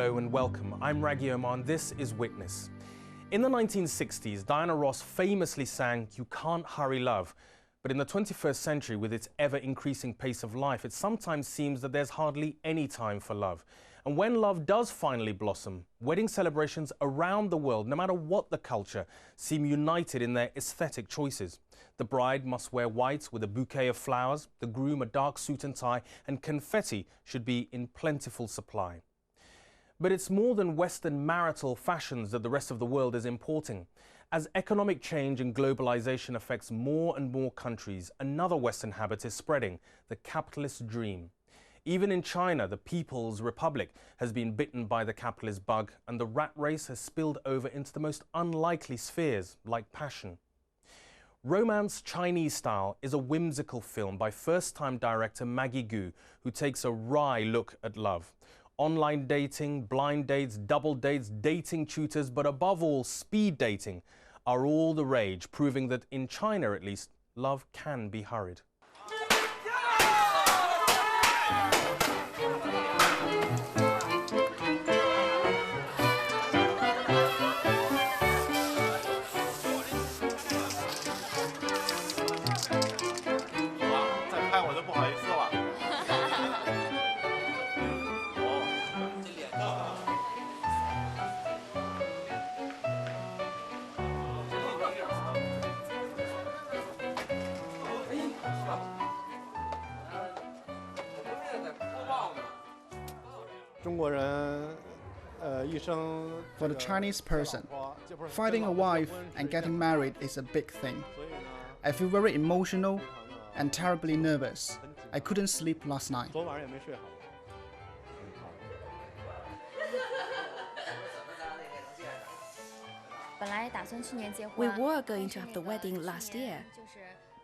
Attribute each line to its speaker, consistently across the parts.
Speaker 1: Hello and welcome. I'm Raggy Omar and this is Witness. In the 1960s, Diana Ross famously sang, "You can't hurry love." But in the 21st century, with its ever-increasing pace of life, it sometimes seems that there's hardly any time for love. And when love does finally blossom, wedding celebrations around the world, no matter what the culture, seem united in their aesthetic choices. The bride must wear white with a bouquet of flowers, the groom a dark suit and tie, and confetti should be in plentiful supply. But it's more than Western marital fashions that the rest of the world is importing. As economic change and globalization affects more and more countries, another Western habit is spreading: the capitalist dream. Even in China, the People's Republic has been bitten by the capitalist bug, and the rat race has spilled over into the most unlikely spheres, like passion. Romance Chinese Style is a whimsical film by first-time director Maggie Gu, who takes a wry look at love. Online dating, blind dates, double dates, dating tutors, but above all, speed dating are all the rage, proving that in China at least, love can be hurried.
Speaker 2: For the Chinese person, finding a wife and getting married is a big thing. I feel very emotional and terribly nervous. I couldn't sleep last night.
Speaker 3: We were going to have the wedding last year,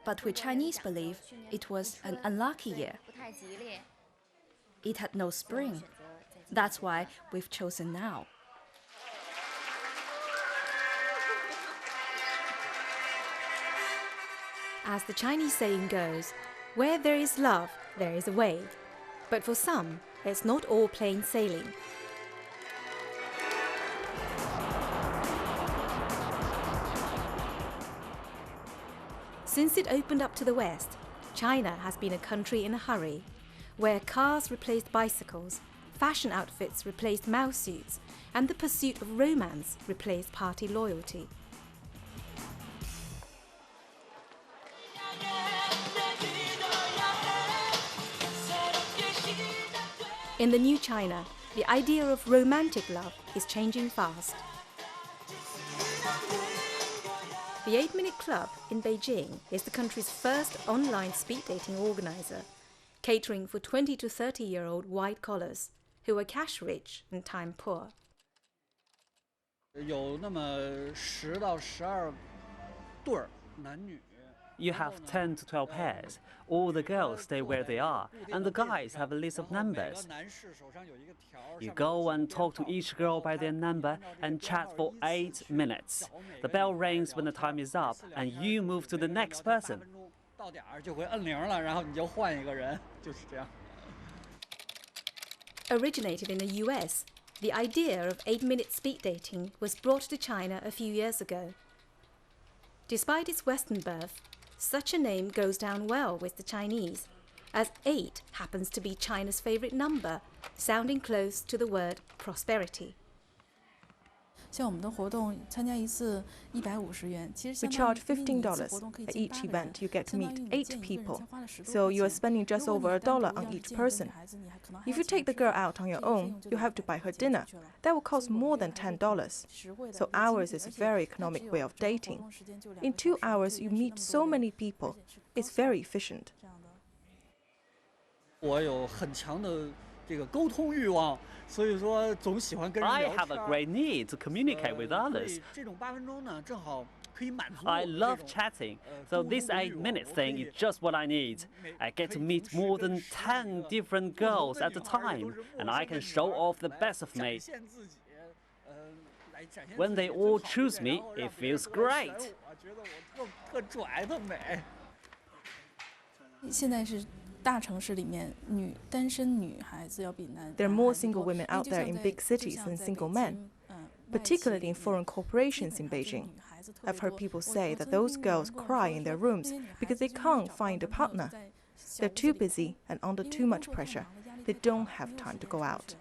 Speaker 3: but we Chinese believe it was an unlucky year. It had no spring. That's why we've chosen now. As the Chinese saying goes, where there is love, there is a way. But for some, it's not all plain sailing. Since it opened up to the West, China has been a country in a hurry, where cars replaced bicycles, fashion outfits replaced mouse suits, and the pursuit of romance replaced party loyalty. In the new China, the idea of romantic love is changing fast. The 8-Minute Club in Beijing is the country's first online speed dating organizer, catering for 20 to 30-year-old white collars who are cash rich and time poor.
Speaker 4: You have 10 to 12 pairs. All the girls stay where they are, and the guys have a list of numbers. You go and talk to each girl by their number and chat for 8 minutes. The bell rings when the time is up, and you move to the next person.
Speaker 3: Originated in the US, the idea of 8-minute speed dating was brought to China a few years ago. Despite its Western birth, such a name goes down well with the Chinese, as 8 happens to be China's favorite number, sounding close to the word prosperity.
Speaker 5: We
Speaker 6: charge $15 at each event. You get to meet 8 people, so you are spending just over $1 on each person. If you take the girl out on your own, you have to buy her dinner. That will cost more than $10. So ours is a very economic way of dating. In 2 hours, you meet so many people. It's very efficient.
Speaker 4: I have a great need to communicate with others. I love chatting, so this 8-minute thing is just what I need. I get to meet more than 10 different girls at a time, and I can show off the best of me. When they all choose me, it feels great.
Speaker 6: There are more single women out there in big cities than single men, particularly in foreign corporations in Beijing. I've heard people say that those girls cry in their rooms because they can't find a partner. They're too busy and under too much pressure. They don't have time to go out.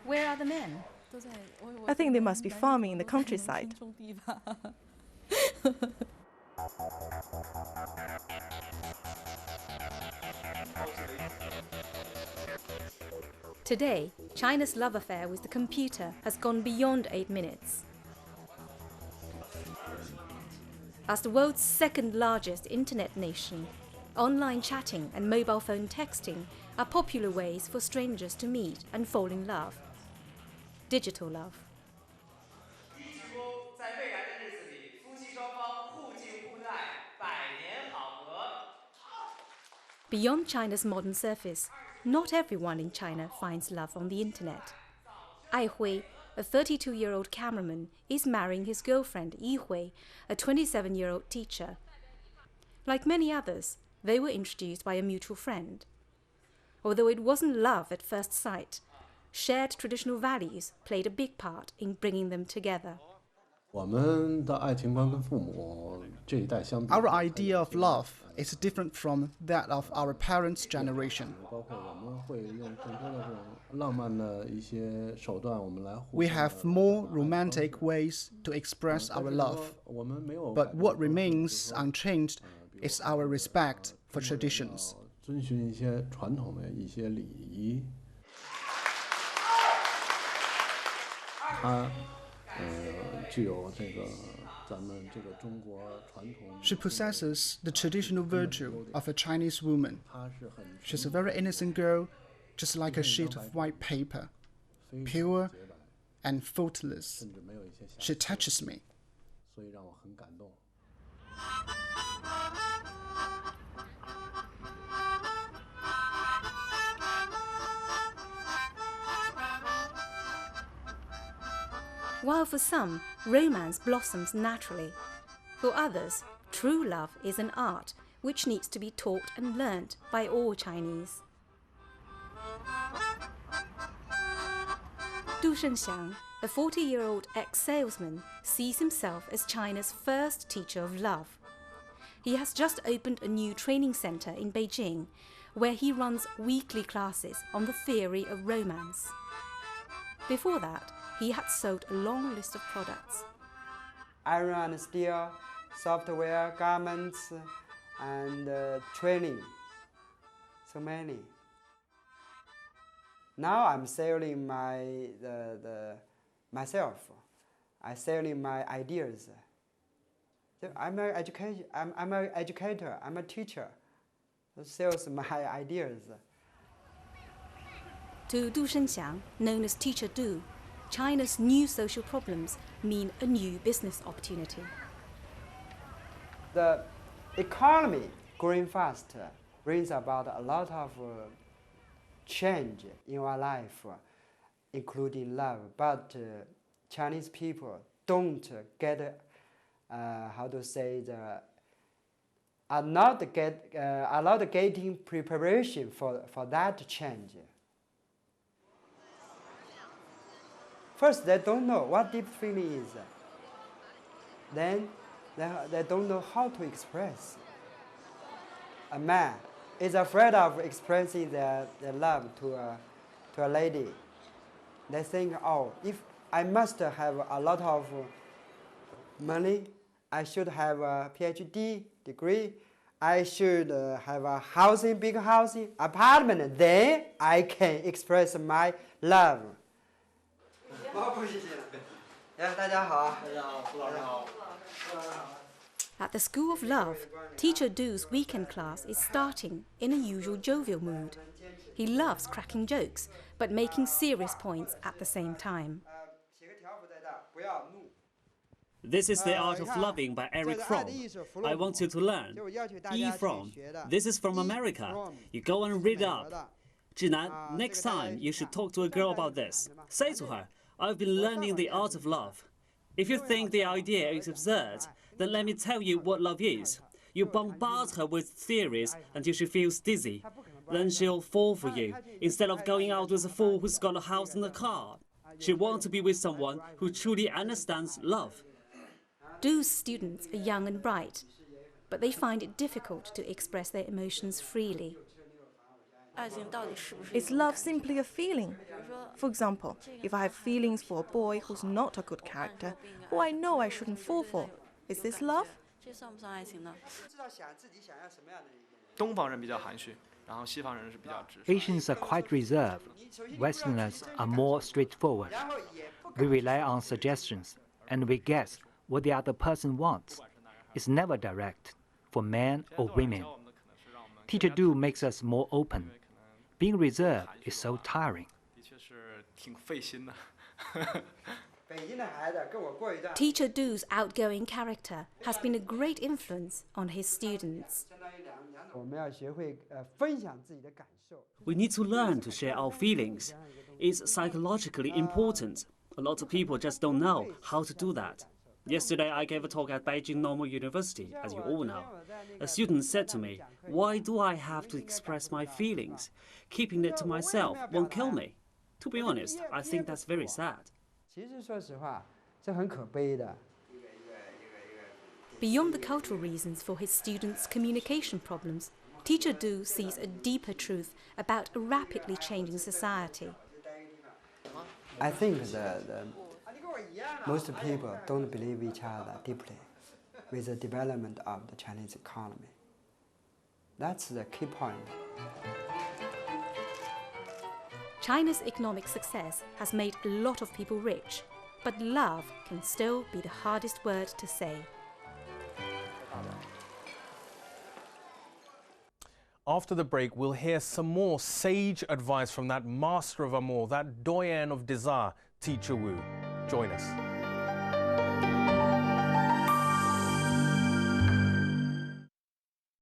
Speaker 3: Where are the men?
Speaker 6: I think they must be farming in the countryside.
Speaker 3: Today, China's love affair with the computer has gone beyond 8 minutes. As the world's second largest internet nation, online chatting and mobile phone texting are popular ways for strangers to meet and fall in love. Digital love. Beyond China's modern surface, not everyone in China finds love on the internet. Ai Hui, a 32-year-old cameraman, is marrying his girlfriend Yi Hui, a 27-year-old teacher. Like many others, they were introduced by a mutual friend. Although it wasn't love at first sight, shared traditional values played a big part in bringing them together.
Speaker 2: Our idea of love is different from that of our parents' generation. We have more romantic ways to express our love, but what remains unchanged is our respect for traditions. She possesses the traditional virtue of a Chinese woman. She's a very innocent girl, just like a sheet of white paper, pure and faultless. She touches me.
Speaker 3: While for some, romance blossoms naturally, for others, true love is an art which needs to be taught and learnt by all Chinese. Du Shengxiang, a 40-year-old ex-salesman, sees himself as China's first teacher of love. He has just opened a new training center in Beijing, where he runs weekly classes on the theory of romance. Before that, he had sold a long list of products.
Speaker 7: Iron and steel, software, garments, and training. So many. Now I'm selling myself. I'm selling my ideas. I'm an educator. I'm a teacher. Who sells my ideas.
Speaker 3: To Du Shengxiang, known as Teacher Du, China's new social problems mean a new business opportunity.
Speaker 7: The economy growing fast brings about a lot of change in our life, including love. But Chinese people don't get, are not getting preparation for that change. First, they don't know what deep feeling is. Then, they don't know how to express. A man is afraid of expressing their love to a lady. They think, oh, if I must have a lot of money, I should have a PhD degree, I should have a housing, big housing, apartment, then I can express my love.
Speaker 3: At the School of Love, Teacher Du's weekend class is starting in a usual jovial mood. He loves cracking jokes, but making serious points at the same time.
Speaker 4: This is The Art of Loving by Eric Fromm. I want you to learn. E. Fromm. This is from America. You go and read up. Jinan, next time you should talk to a girl about this. Say to her, I've been learning the art of love. If you think the idea is absurd, then let me tell you what love is. You bombard her with theories until she feels dizzy. Then she'll fall for you, instead of going out with a fool who's got a house and a car. She wants to be with someone who truly understands love.
Speaker 3: Du's students are young and bright, but they find it difficult to express their emotions freely.
Speaker 6: Is love simply a feeling? For example, if I have feelings for a boy who's not a good character, who I know I shouldn't fall for, is this love?
Speaker 8: Asians are quite reserved. Westerners are more straightforward. We rely on suggestions, and we guess what the other person wants. It's never direct, for men or women. Teacher Do makes us more open. Being reserved is so tiring.
Speaker 3: Teacher Du's outgoing character has been a great influence on his students.
Speaker 4: We need to learn to share our feelings. It's psychologically important. A lot of people just don't know how to do that. Yesterday, I gave a talk at Beijing Normal University, as you all know. A student said to me, "Why do I have to express my feelings? Keeping it to myself won't kill me." To be honest, I think that's very sad.
Speaker 3: Beyond the cultural reasons for his students' communication problems, Teacher Du sees a deeper truth about a rapidly changing society.
Speaker 7: I think that most people don't believe each other deeply with the development of the Chinese economy. That's the key point.
Speaker 3: China's economic success has made a lot of people rich, but love can still be the hardest word to say.
Speaker 1: After the break, we'll hear some more sage advice from that master of amour, that doyen of desire, Teacher Wu. Join us.